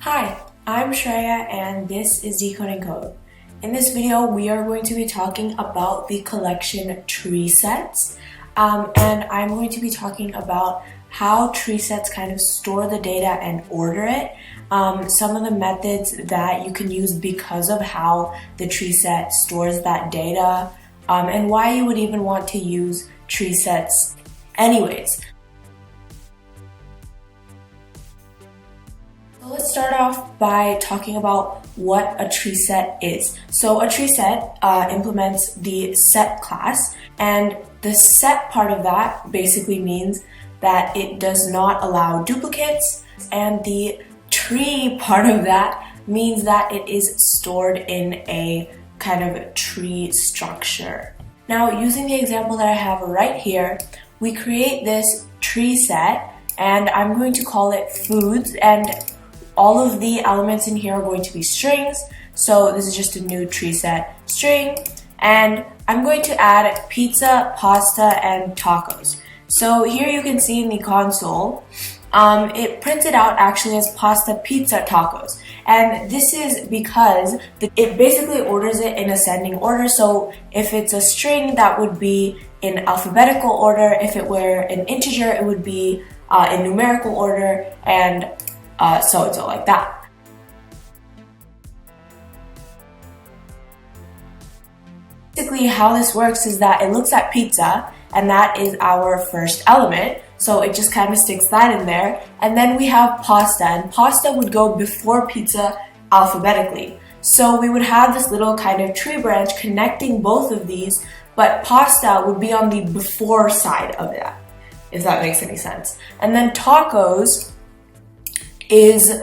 Hi, I'm Shreya and this is Decoding Code. In this video, we are going to be talking about the collection TreeSets, and I'm going to be talking about how TreeSets kind of store the data and order it, some of the methods that you can use because of how the TreeSet stores that data, and why you would even want to use TreeSets anyways. So let's start off by talking about what a TreeSet is. So a TreeSet implements the set class, and the set part of that basically means that it does not allow duplicates, and the tree part of that means that it is stored in a kind of tree structure. Now, using the example that I have right here, we create this TreeSet, and I'm going to call it foods, and all of the elements in here are going to be strings. So this is just a new TreeSet string, and I'm going to add pizza, pasta, and tacos. So here you can see in the console, it printed out actually as pasta, pizza, tacos. And this is because it basically orders it in ascending order. So if it's a string, that would be in alphabetical order. If it were an integer, it would be in numerical order, and so like that. Basically, how this works is that it looks at pizza, and that is our first element, so it just kind of sticks that in there. And then we have pasta, and pasta would go before pizza alphabetically. So we would have this little kind of tree branch connecting both of these, but pasta would be on the before side of that, if that makes any sense. And then tacos is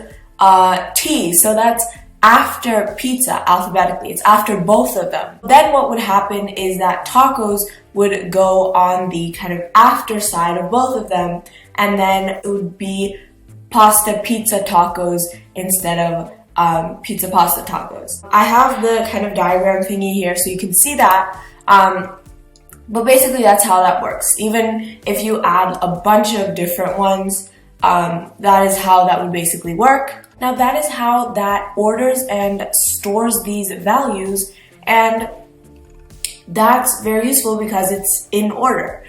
T, so that's after pizza alphabetically. It's after both of them. Then what would happen is that tacos would go on the kind of after side of both of them, and then it would be pasta, pizza, tacos instead of pizza, pasta, tacos. I have the kind of diagram thingy here so you can see that, but basically that's how that works. Even if you add a bunch of different ones, that is how that would basically work. Now that is how that orders and stores these values, and that's very useful because it's in order.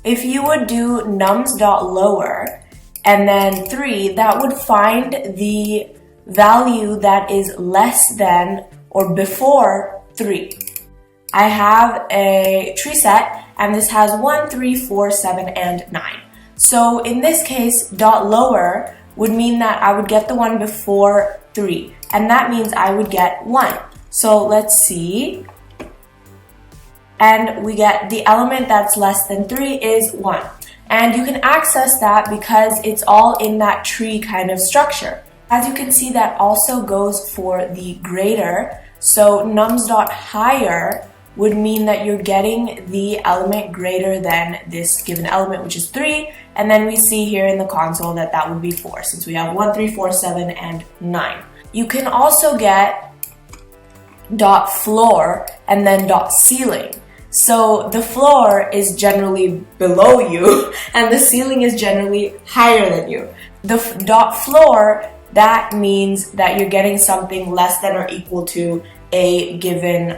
If you would do nums.lower and then 3, that would find the value that is less than or before 3. I have a tree set, and this has 1, 3, 4, 7, and 9. So in this case, dot lower would mean that I would get the one before 3, and that means I would get 1. So let's see, and we get the element that's less than 3 is 1. And you can access that because it's all in that tree kind of structure. As you can see, that also goes for the greater. So nums.higher would mean that you're getting the element greater than this given element, which is 3, and then we see here in the console that that would be 4, since we have 1, 3, 4, 7, and 9. You can also get dot floor and then dot ceiling. So the floor is generally below you, and the ceiling is generally higher than you. The dot floor, that means that you're getting something less than or equal to a given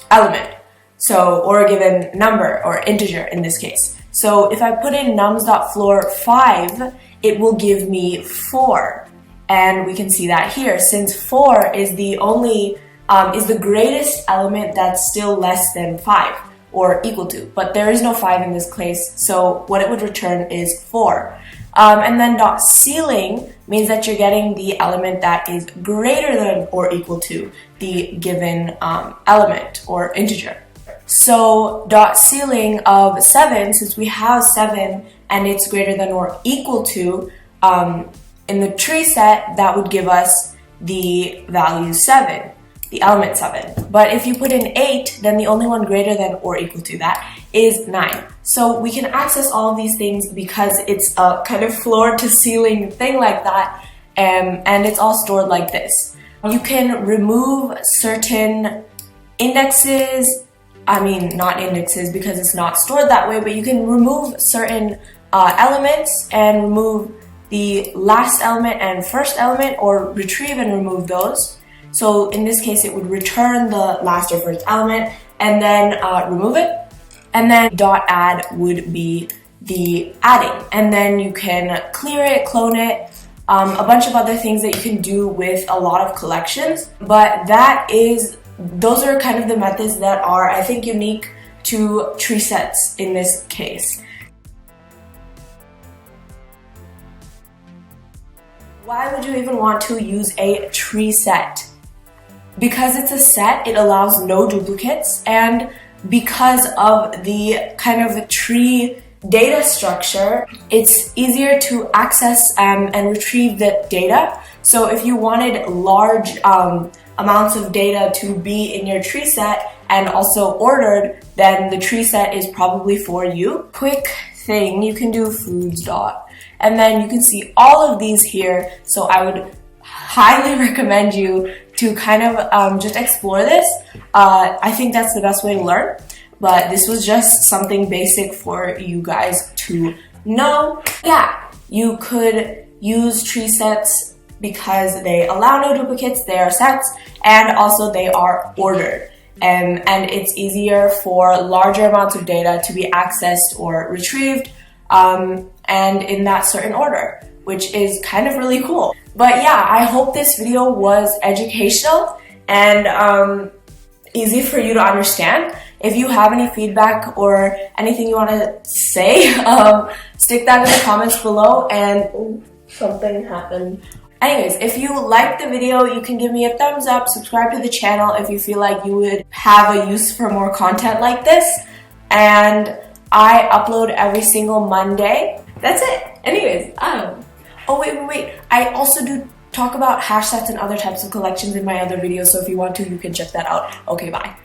element, so, or a given number or integer in this case. So if I put in nums.floor 5, it will give me 4, and we can see that here, since 4 is the only is the greatest element that's still less than 5 or equal to, but there is no 5 in this case, so what it would return is 4. And then dot ceiling means that you're getting the element that is greater than or equal to the given element or integer. So dot ceiling of 7, since we have 7 and it's greater than or equal to, in the tree set, that would give us the value 7, the element 7. But if you put in 8, then the only one greater than or equal to that is 9. So we can access all of these things because it's a kind of floor to ceiling thing like that, and it's all stored like this. You can remove certain indexes I mean, not indexes because it's not stored that way, but you can remove certain elements and remove the last element and first element, or retrieve and remove those. So in this case, it would return the last or first element and then remove it. And then .add would be the adding. And then you can clear it, clone it, a bunch of other things that you can do with a lot of collections. But those are kind of the methods that are, I think, unique to TreeSets in this case. Why would you even want to use a tree set? Because it's a set, it allows no duplicates, and because of the kind of tree data structure, it's easier to access and retrieve the data. So if you wanted large amounts of data to be in your tree set and also ordered, then the tree set is probably for you. Quick thing, you can do foods dot, and then you can see all of these here. So I would highly recommend you to kind of just explore this. I think that's the best way to learn, but this was just something basic for you guys to know. Yeah, you could use tree sets because they allow no duplicates, they are sets, and also they are ordered. And it's easier for larger amounts of data to be accessed or retrieved, and in that certain order, which is kind of really cool. But yeah, I hope this video was educational and easy for you to understand. If you have any feedback or anything you want to say, stick that in the comments below. And something happened. Anyways, if you liked the video, you can give me a thumbs up, subscribe to the channel if you feel like you would have a use for more content like this. And I upload every single Monday. That's it. Anyways, oh wait. I also do talk about hash sets and other types of collections in my other videos, so if you want to, you can check that out. Okay, bye.